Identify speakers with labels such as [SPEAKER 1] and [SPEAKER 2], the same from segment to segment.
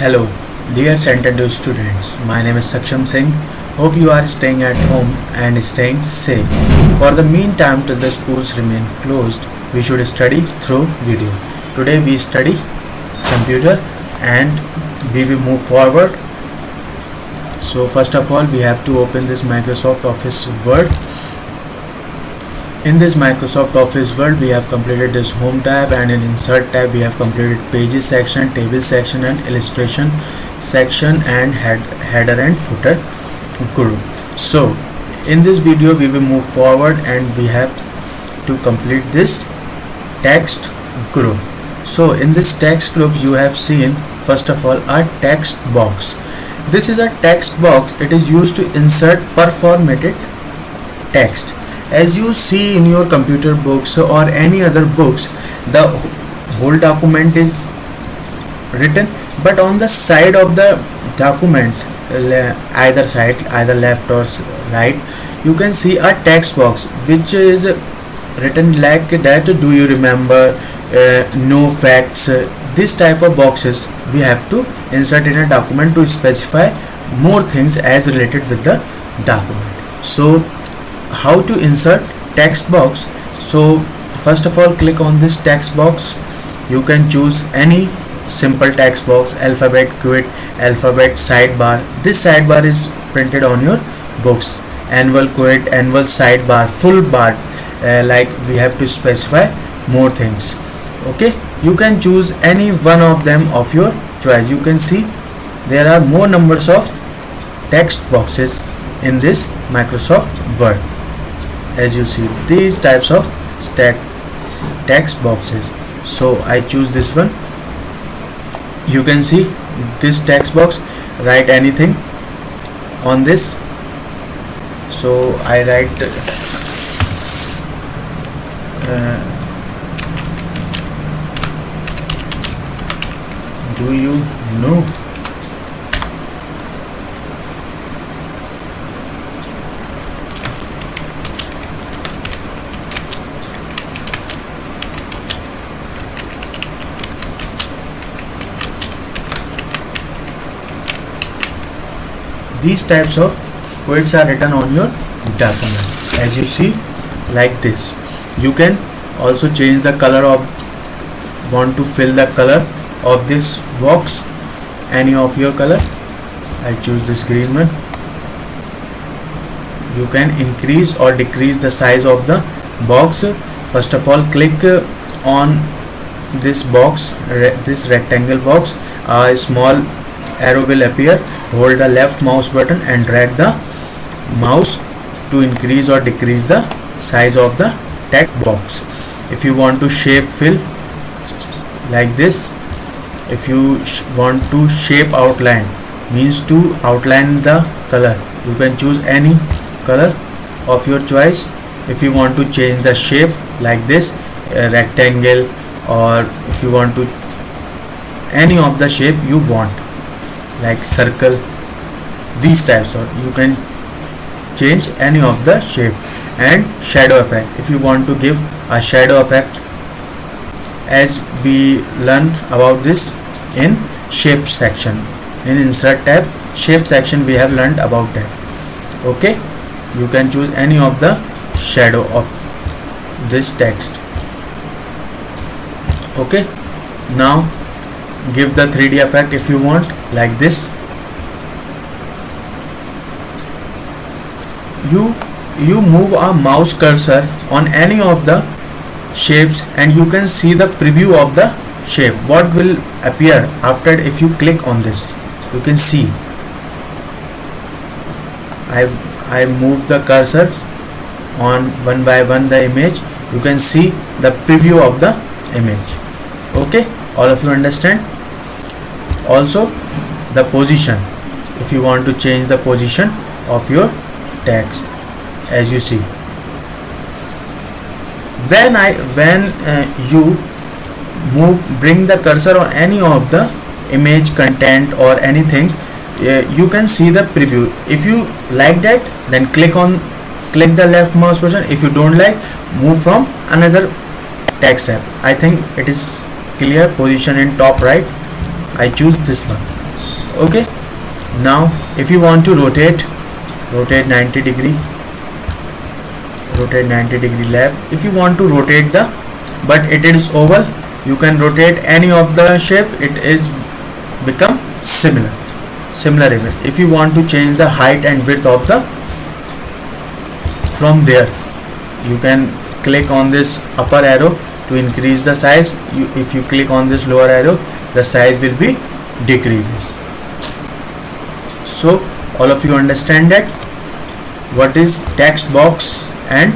[SPEAKER 1] Hello, dear Center students. My name is Saksham Singh. Hope you are staying at home and staying safe. For the meantime, till the schools remain closed, we should study through video. Today we study computer and we will move forward. So first of all, we have to open this Microsoft Office Word. In this Microsoft Office Word, we have completed this Home tab, and in Insert tab we have completed Pages section, Table section and Illustration section, and header and footer group. So in this video we will move forward and we have to complete this text group. So in this text group you have seen first of all a text box. This is a text box. It is used to insert performated text. As you see in your computer books or any other books, the whole document is written, but on the side of the document, either side, either left or right, you can see a text box which is written like that. Do you remember? No facts. This type of boxes we have to insert in a document to specify more things as related with the document. So how to insert text box? So first of all, click on this text box. You can choose any simple text box, alphabet, quit, alphabet, sidebar. This sidebar is printed on your books. Annual, quit, annual, sidebar, full bar, like we have to specify more things. Okay, you can choose any one of them of your choice. You can see there are more numbers of text boxes in this Microsoft Word. As you see, these types of text boxes. So I choose this one. You can see this text box. Write anything on this. So I write do you know? These types of quotes are written on your document, as you see, like this. You can also change the color of, want to fill the color of this box, any of your color. I choose this green one. You can increase or decrease the size of the box. First of all, click on this box, this rectangle box. A small arrow will appear. Hold the left mouse button and drag the mouse to increase or decrease the size of the text box. If you want to shape fill, like this. If you want to shape outline, means to outline the color, you can choose any color of your choice. If you want to change the shape, like this, rectangle, or if you want to any of the shape you want, like circle, these types, or you can change any of the shape. And shadow effect, if you want to give a shadow effect, as we learn about this in shape section. In Insert tab, shape section, we have learned about that. Okay, you can choose any of the shadow of this text. Okay, now give the 3D effect if you want, like this. You move a mouse cursor on any of the shapes and you can see the preview of the shape. What will appear after if you click on this? You can see I move the cursor on one by one the image. You can see the preview of the image. Okay, all of you understand? Also the position, if you want to change the position of your text, as you see. When you bring the cursor on any of the image, content or anything, you can see the preview. If you like that, then click the left mouse button. If you don't like, move from another text tab. I think it is clear. Position in top right, I choose this one. Okay, now if you want to rotate 90 degree, rotate 90 degree left. If you want to rotate the, but it is oval, you can rotate any of the shape, it is become similar image. If you want to change the height and width of the, from there you can click on this upper arrow to increase the size. If you click on this lower arrow, the size will be decreases. So all of you understand that what is text box and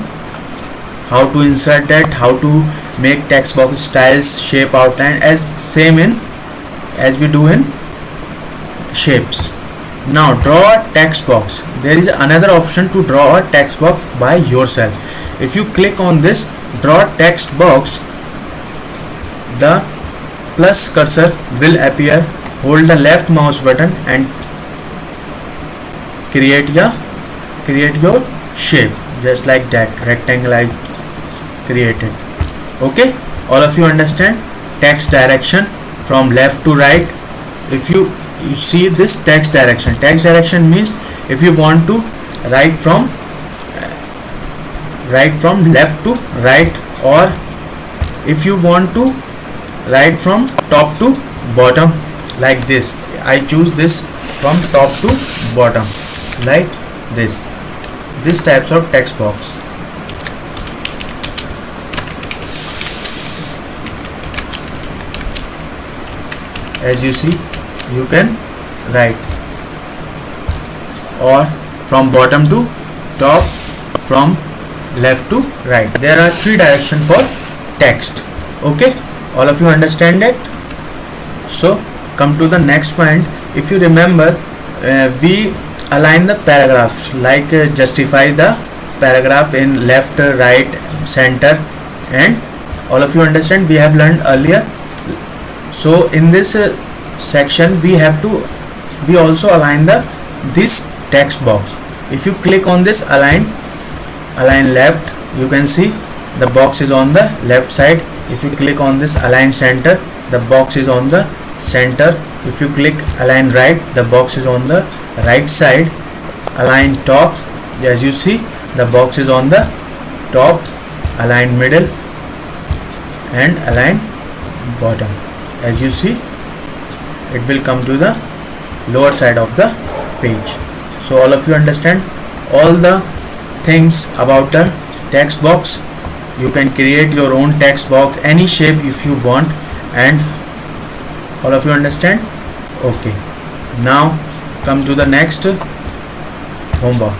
[SPEAKER 1] how to insert that, how to make text box styles, shape, outline, as same in as we do in shapes. Now draw a text box. There is another option to draw a text box by yourself. If you click on this draw text box, the plus cursor will appear. Hold the left mouse button and create your shape, just like that rectangle I created. Okay, all of you understand text direction from left to right. If you see this text direction means if you want to write from left to right, or if you want to write from top to bottom, like this. I choose this from top to bottom, like this types of text box. As you see, you can write or from bottom to top, from left to right. There are 3 directions for text. Okay, all of you understand that. So come to the next point. If you remember, we align the paragraphs, like justify the paragraph in left, right, center, and all of you understand, we have learned earlier. So in this section we also align this text box. If you click on this align left, you can see the box is on the left side. If you click on this align center, the box is on the center. If you click align right, the box is on the right side. Align top, as you see, the box is on the top. Align middle and align bottom. As you see, it will come to the lower side of the page. So all of you understand all the things about the text box. You can create your own text box, any shape if you want, and all of you understand. Okay, now come to the next homework.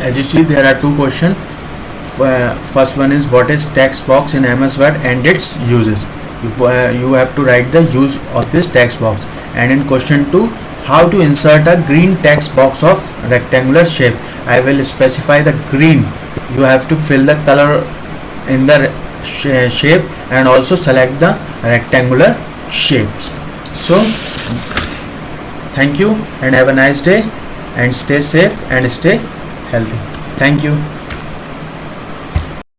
[SPEAKER 1] As you see, there are 2 questions. First one is what is text box in MS Word and its uses. You have to write the use of this text box. And in question 2, how to insert a green text box of rectangular shape. I will specify the green. You have to fill the color in the shape and also select the rectangular shapes. So thank you and have a nice day, and stay safe and stay healthy. Thank you.